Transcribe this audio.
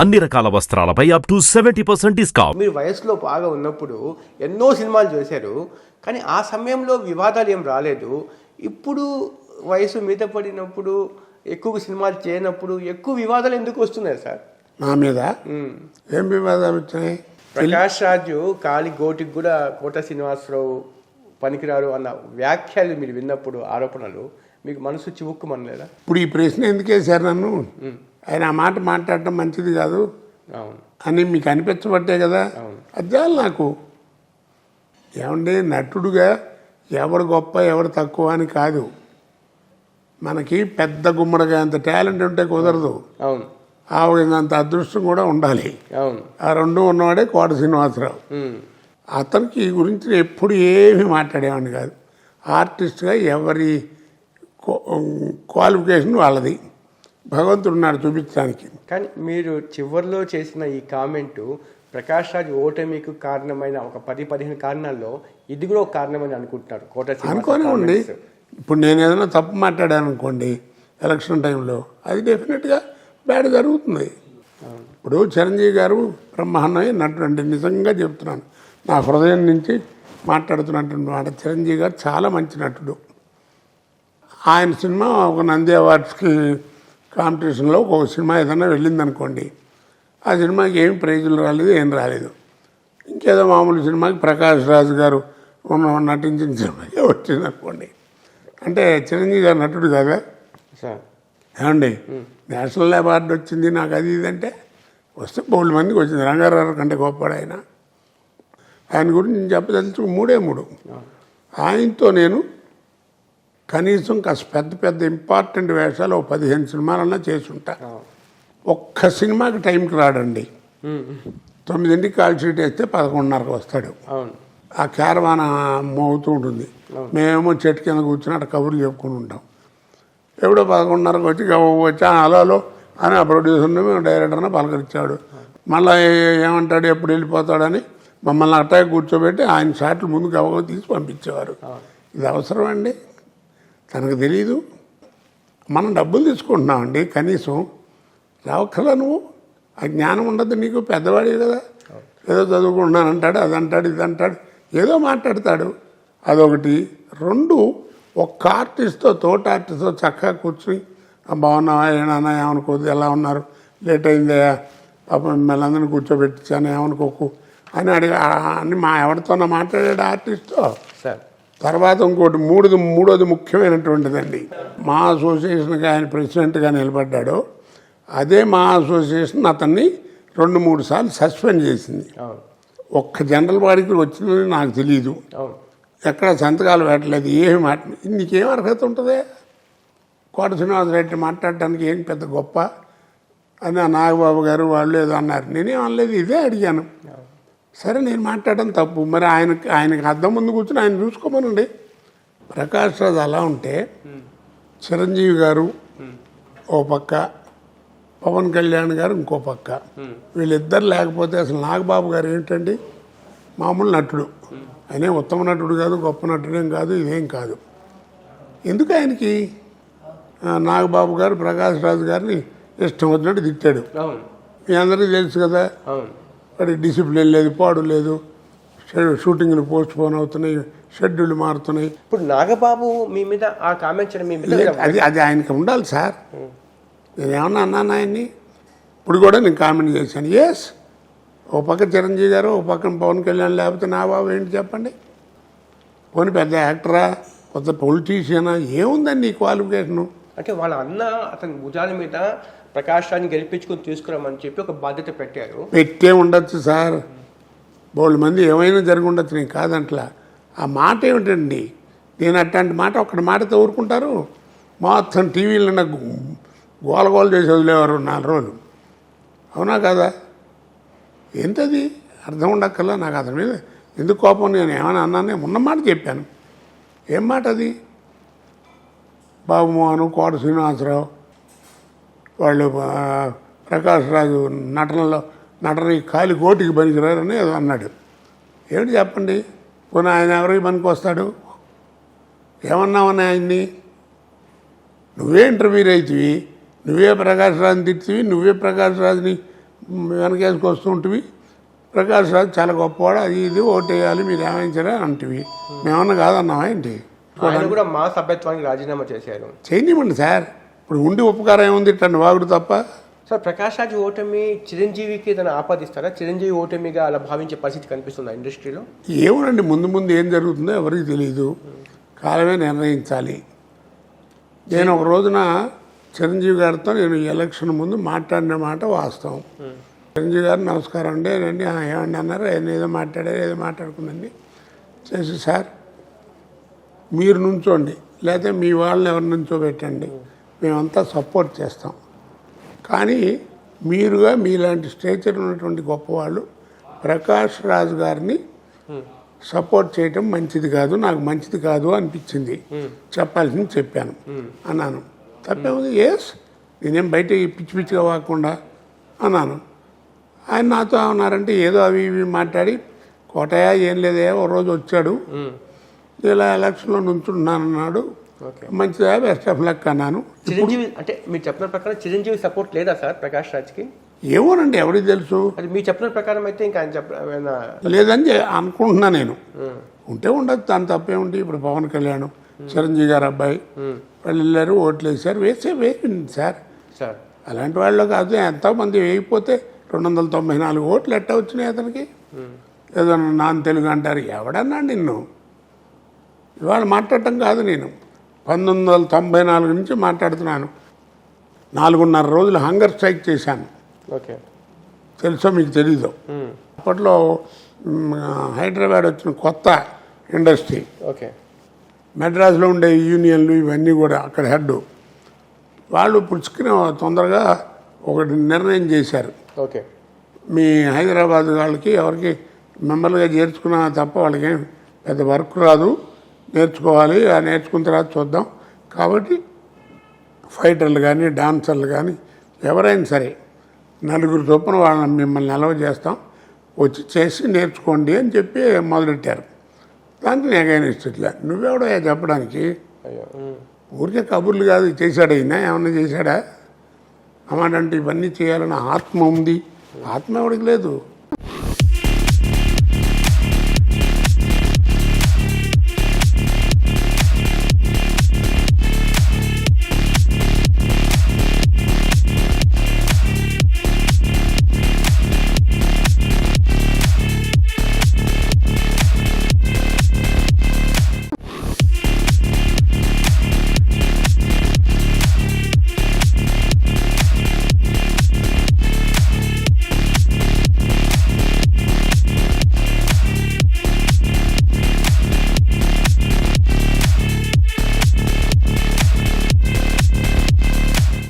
అన్ని రకాల వస్త్రాలపై up to 70% discount. మీరు వయసులో బాగా ఉన్నప్పుడు ఎన్నో సినిమాలు చేశారు, కానీ ఆ సమయంలో వివాదాలు ఏం రాలేదు. ఇప్పుడు వయసు మీద పడినప్పుడు ఎక్కువ సినిమాలు చేయనప్పుడు ఎక్కువ వివాదాలు ఎందుకు వస్తున్నాయి సార్? నా మీద ఏం వివాదాలు వచ్చాయి? ప్రకాష్ రాజు కాలి గోటికి కూడా కోట శ్రీనివాసరావు పనికిరారు అన్న వ్యాఖ్యలు మీరు విన్నప్పుడు, ఆరోపణలు మీకు మనసు చివుక్కుమనలేదా? ఇప్పుడు ఈ ప్రశ్న ఎందుకు వేశారు నన్ను? ఆయన ఆ మాట మాట్లాడటం మంచిది కాదు అని మీకు అనిపించబట్టే కదా. అద్దాలు నాకు ఏమండి, నటుడుగా ఎవరు గొప్ప ఎవరు తక్కువ అని కాదు. మనకి పెద్ద గుమ్మడిగా అంత టాలెంట్ ఉంటే కుదరదు, అంత అదృష్టం కూడా ఉండాలి. ఆ రెండు ఉన్నవాడే కోట శ్రీనివాసరావు. అతనికి ఈ గురించి ఎప్పుడు ఏమీ మాట్లాడేవాడిని కాదు. ఆర్టిస్ట్గా ఎవరి క్వాలిఫికేషన్ వాళ్ళది, భగవంతుడు ఉన్నాడు చూపించడానికి. కానీ మీరు చివరిలో చేసిన ఈ కామెంటు ప్రకాష్ రాజ్ ఓటమికి కారణమైన ఒక 10-15 కారణాల్లో ఇది కూడా ఒక కారణమని అనుకుంటున్నారు కోట? అనుకోనివ్వండి. ఇప్పుడు నేను ఏదైనా తప్పు మాట్లాడాను అనుకోండి ఎలక్షన్ టైంలో, అది డెఫినెట్గా బ్యాడ్ జరుగుతుంది. ఇప్పుడు చిరంజీవి గారు బ్రహ్మాండమైన నటుడు అంటే నిజంగా చెప్తున్నాను, నా హృదయం నుంచి మాట్లాడుతున్నటువంటి మాట. చిరంజీవి గారు చాలా మంచి నటుడు. ఆయన సినిమా ఒక నంది అవార్డ్స్కి కాంపిటీషన్లో ఒక సినిమా ఏదైనా వెళ్ళిందనుకోండి, ఆ సినిమాకి ఏం ప్రైజులు రాలేదు, ఏం రాలేదు. ఇంకేదో మామూలు సినిమాకి ప్రకాష్ రాజ్ గారు నటించిన సినిమాకి వచ్చిందనుకోండి, అంటే చిరంజీవి గారు నటుడు కదా. ఏమండి, నేషనల్ అవార్డు వచ్చింది నాకు, అది ఇదంటే వస్తే బోల్డ్ మందికి వచ్చింది. రంగారావు కంటే గొప్పవాడు ఆయన. ఆయన గురించి నేను చెప్పదలుచు మూడే మూడు. ఆయనతో నేను కనీసం కాస్త పెద్ద పెద్ద ఇంపార్టెంట్ వేషాలు 15 సినిమాలన్నా చేసుంటా. ఒక్క సినిమాకి టైంకి రాడండి. 9ంటికి కాల్ షీట్ వేస్తే 11:30కి వస్తాడు. ఆ క్యారవాన్ మోగుతూ ఉంటుంది, మేమేమో చెట్టు కింద కూర్చుని అట్లా కబుర్లు చెప్పుకుని ఉంటాం. ఎప్పుడో 11:30కి వచ్చి వచ్చి హలో అని ఆ ప్రొడ్యూసర్ని మేము డైరెక్టర్ని పలకరించాడు. మళ్ళీ ఏమంటాడు, ఎప్పుడు వెళ్ళిపోతాడని మమ్మల్ని అట్టాగే కూర్చోబెట్టి ఆయన షాట్లు ముందు గవగ తీసి పంపించేవారు. ఇది అవసరం అండి? తనకు తెలీదు. మనం డబ్బులు తీసుకుంటున్నామండి, కనీసం రావక్కర్లా నువ్వు? ఆ జ్ఞానం ఉండదు నీకు, పెద్దవాడి కదా. ఏదో చదువుకుంటున్నాను అంటాడు, అది అంటాడు, ఇది అంటాడు, ఏదో మాట్లాడతాడు. అదొకటి. 2, ఒక్క ఆర్టిస్ట్తో తోట ఆర్టిస్ట్తో చక్కగా కూర్చుని బాగున్నావా, ఏమన్నా ఏమనుకోదు, ఎలా ఉన్నారు, లేట్ అయిందయా, పాపం మిమ్మల్ని అందరినీ కూర్చోబెట్టించాను ఏమనుకోకు అని అని ఎవరితోనో మాట్లాడాడు ఆర్టిస్ట్తో. తర్వాత ఇంకోటి మూడోది ముఖ్యమైనటువంటిదండి. మా అసోసియేషన్కి ఆయన ప్రెసిడెంట్గా నిలబడ్డాడు. అదే మా అసోసియేషన్ అతన్ని 2-3 సార్లు సస్పెండ్ చేసింది. ఒక్క జనరల్ బాడీకి వచ్చిందని నాకు తెలియదు, ఎక్కడ సంతకాలు పెట్టలేదు, ఏమి నీకేం అర్హత ఉంటుంది కోట శ్రీనివాసరెడ్డి మాట్లాడటానికి? ఏం పెద్ద గొప్ప అని నాగబాబు గారు వాళ్ళు ఏదో అన్నారు, నేనేం అనలేదు, ఇదే అడిగాను. సరే, నేను మాట్లాడడం తప్పు, మరి ఆయనకి అద్దం ముందు కూర్చొని ఆయన చూసుకోమనండి. ప్రకాష్ రాజ్ అలా ఉంటే చిరంజీవి గారు ఓ పక్క, పవన్ కళ్యాణ్ గారు ఇంకో పక్క, వీళ్ళిద్దరు లేకపోతే అసలు నాగబాబు గారు ఏంటండి, మామూలు నటుడు. ఆయనే ఉత్తమ నటుడు కాదు, గొప్ప నటుడేం కాదు, ఇదేం కాదు. ఎందుకు ఆయనకి నాగబాబు గారు ప్రకాష్ రాజ్ గారిని ఇష్టం వచ్చినట్టు తిట్టాడు. మీ అందరికీ తెలుసు కదా. వాడికి డిసిప్లిన్ లేదు, పాడు లేదు, షూటింగ్లు పోస్ట్ పోన్ అవుతున్నాయి, షెడ్యూల్ మారుతున్నాయి. ఇప్పుడు నాగబాబు మీ మీద ఆ కామెంట్ చేయడం అది ఆయనకి ఉండాలి సార్. నేనేమన్నా అన్నాను ఆయన్ని? ఇప్పుడు కూడా నేను కామెంట్ చేశాను. ఎస్, ఓ పక్క చిరంజీవి గారు, ఓ పక్కన పవన్ కళ్యాణ్, లేకపోతే నా బాబు ఏంటి చెప్పండి? పోనీ పెద్ద యాక్టరా, కొత్త పొలిటీషియనా, ఏముందండి ఈ క్వాలిఫికేషను? అంటే వాళ్ళ అన్న అతని భుజాల మీద ప్రకాష్ రాజ్ని గెలిపించుకొని తీసుకురామని చెప్పి ఒక బాధ్యత పెట్టారు. పెట్టే ఉండొచ్చు సార్, బోల్డ్ మంది ఏమైనా జరిగి ఉండొచ్చు, నేను కాదంట్లా. ఆ మాట ఏమిటండి? నేను అట్లాంటి మాట ఒక్కటి మాటతో ఊరుకుంటారు? మొత్తం టీవీలో నాకు గోలగోలు చేసి వదిలేవారు 4 రోజులు. అవునా కదా? ఏంటది అర్థం ఉండక్కల్లా నాకు అతని మీద ఎందుకు కోపం? నేను ఏమైనా అన్నానే? ఉన్నమాట చెప్పాను. ఏం మాట అది? బాబుమోహన్, కోట శ్రీనివాసరావు వాళ్ళు ప్రకాష్ రాజు నటన కాలి కోటికి పనికిరారని ఏదో అన్నాడు. ఏమిటి చెప్పండి? పోనీ ఆయన ఎవరికి పనికి వస్తాడు? ఏమన్నామని ఆయన్ని? నువ్వే ఇంటర్వ్యూ అవుతుంది, నువ్వే ప్రకాష్ రాజుని తిట్టివి, నువ్వే ప్రకాష్ రాజుని వెనకేసుకు వస్తూ ఉంటుంది. ప్రకాష్ రాజ్ చాలా గొప్పవాడు, అది ఇది ఓటేయాలి మీరు ఏమైంచారా అంటివి. మేమన్నా కాదన్నావా ఏంటి? ఆయన కూడా మా సభ్యత్వానికి రాజీనామా చేశారు. చేయనివ్వండి సార్, ఇప్పుడు ఉండి ఉపకారం ఏముంది ఇట్లా వాగుడు తప్ప. సార్ ప్రకాష్ రాజ్ ఓటమి చిరంజీవికి ఏదైనా ఆపాదిస్తారా? చిరంజీవి ఓటమిగా అలా భావించే పరిస్థితి కనిపిస్తుందా ఇండస్ట్రీలో? ఏమోనండి, ముందు ముందు ఏం జరుగుతుందో ఎవరికి తెలియదు, కాలమే నిర్ణయించాలి. నేను ఒక రోజున చిరంజీవి గారితో నేను ఎలక్షన్ ముందు మాట్లాడిన మాట వాస్తవం. చిరంజీవి గారు నమస్కారం అండి రండి ఏమండి అన్నారు, ఏదో మాట్లాడారు, ఏదో మాట్లాడుకుందండి చేసి సార్ మీరు నుంచోండి లేకపోతే మీ వాళ్ళని ఎవరి నుంచో పెట్టండి, మేమంతా సపోర్ట్ చేస్తాం. కానీ మీరుగా మీలాంటి స్టేచర్ ఉన్నటువంటి గొప్పవాళ్ళు ప్రకాష్ రాజ్ గారిని సపోర్ట్ చేయటం మంచిది కాదు, నాకు మంచిది కాదు అనిపించింది, చెప్పాల్సింది చెప్పాను అన్నాను. తప్పేముంది, ఎస్ నేనేం బయట పిచ్చి పిచ్చిగా వాకుండా అన్నాను. ఆయన నాతో ఏమన్నారంటే ఏదో అవి ఇవి మాట్లాడి కోటయ్య ఏం లేదే ఓ రోజు వచ్చాడు ఇలా ఎలక్షన్లో నుంచున్నాను అన్నాడు, మంచిదా బెస్ట్ ఆఫ్ లక్ అన్నాను. చిరంజీవి అంటే మీరు చెప్పిన ప్రకారం చిరంజీవి సపోర్ట్ లేదా సార్ ప్రకాష్ రాజ్కి? ఏమోనండి ఎవరికి తెలుసు, అది మీరు చెప్పిన ప్రకారం అయితే ఇంకా ఆయన లేదని అనుకుంటున్నా నేను. ఉంటే ఉండదు, దాని తప్పేముంది. ఇప్పుడు పవన్ కళ్యాణ్ చిరంజీవి గారు అబ్బాయి వాళ్ళు వెళ్ళారు, ఓట్లు వేసారు, వేసింది సార్. సార్ అలాంటి వాళ్ళు కాదు, ఎంతోమంది వేయకపోతే 294 ఓట్లు ఎట్ట వచ్చినాయి అతనికి. ఏదో నాన్ తెలుగు అంటారు, ఎవడన్నా నిన్ను ఇవాళ మాట్లాడటం కాదు. నేను 1994 నుంచి మాట్లాడుతున్నాను. 4.5 రోజులు హంగర్ స్ట్రైక్ చేశాను. ఓకే, తెలుసో మీకు తెలీదు. అప్పట్లో హైదరాబాద్ వచ్చిన కొత్త ఇండస్ట్రీ, ఓకే, మెడ్రాస్లో ఉండే యూనియన్లు ఇవన్నీ కూడా అక్కడ హెడ్ వాళ్ళు పుచ్చుకుని తొందరగా ఒకటి నిర్ణయం చేశారు. ఓకే, మీ హైదరాబాద్ వాళ్ళకి ఎవరికి మెంబర్లుగా చేర్చుకున్నా తప్ప వాళ్ళకి ఏం పెద్ద వర్క్ రాదు, నేర్చుకోవాలి, ఆ నేర్చుకున్న తర్వాత చూద్దాం. కాబట్టి ఫైటర్లు కానీ డాన్సర్లు కానీ ఎవరైనా సరే 4 చొప్పున వాళ్ళని మిమ్మల్ని నిల్వ చేస్తాం, వచ్చి చేసి నేర్చుకోండి అని చెప్పి మొదలెట్టారు. దానికి నేను ఇష్టట్లే, నువ్వెవడో చెప్పడానికి. ఊరికే కబుర్లు కాదు, చేశాడు అయినా ఏమన్నా చేశాడా? అమ్మాడంటే ఇవన్నీ చేయాలని ఆత్మ ఉంది, ఆత్మ ఎవడికి లేదు.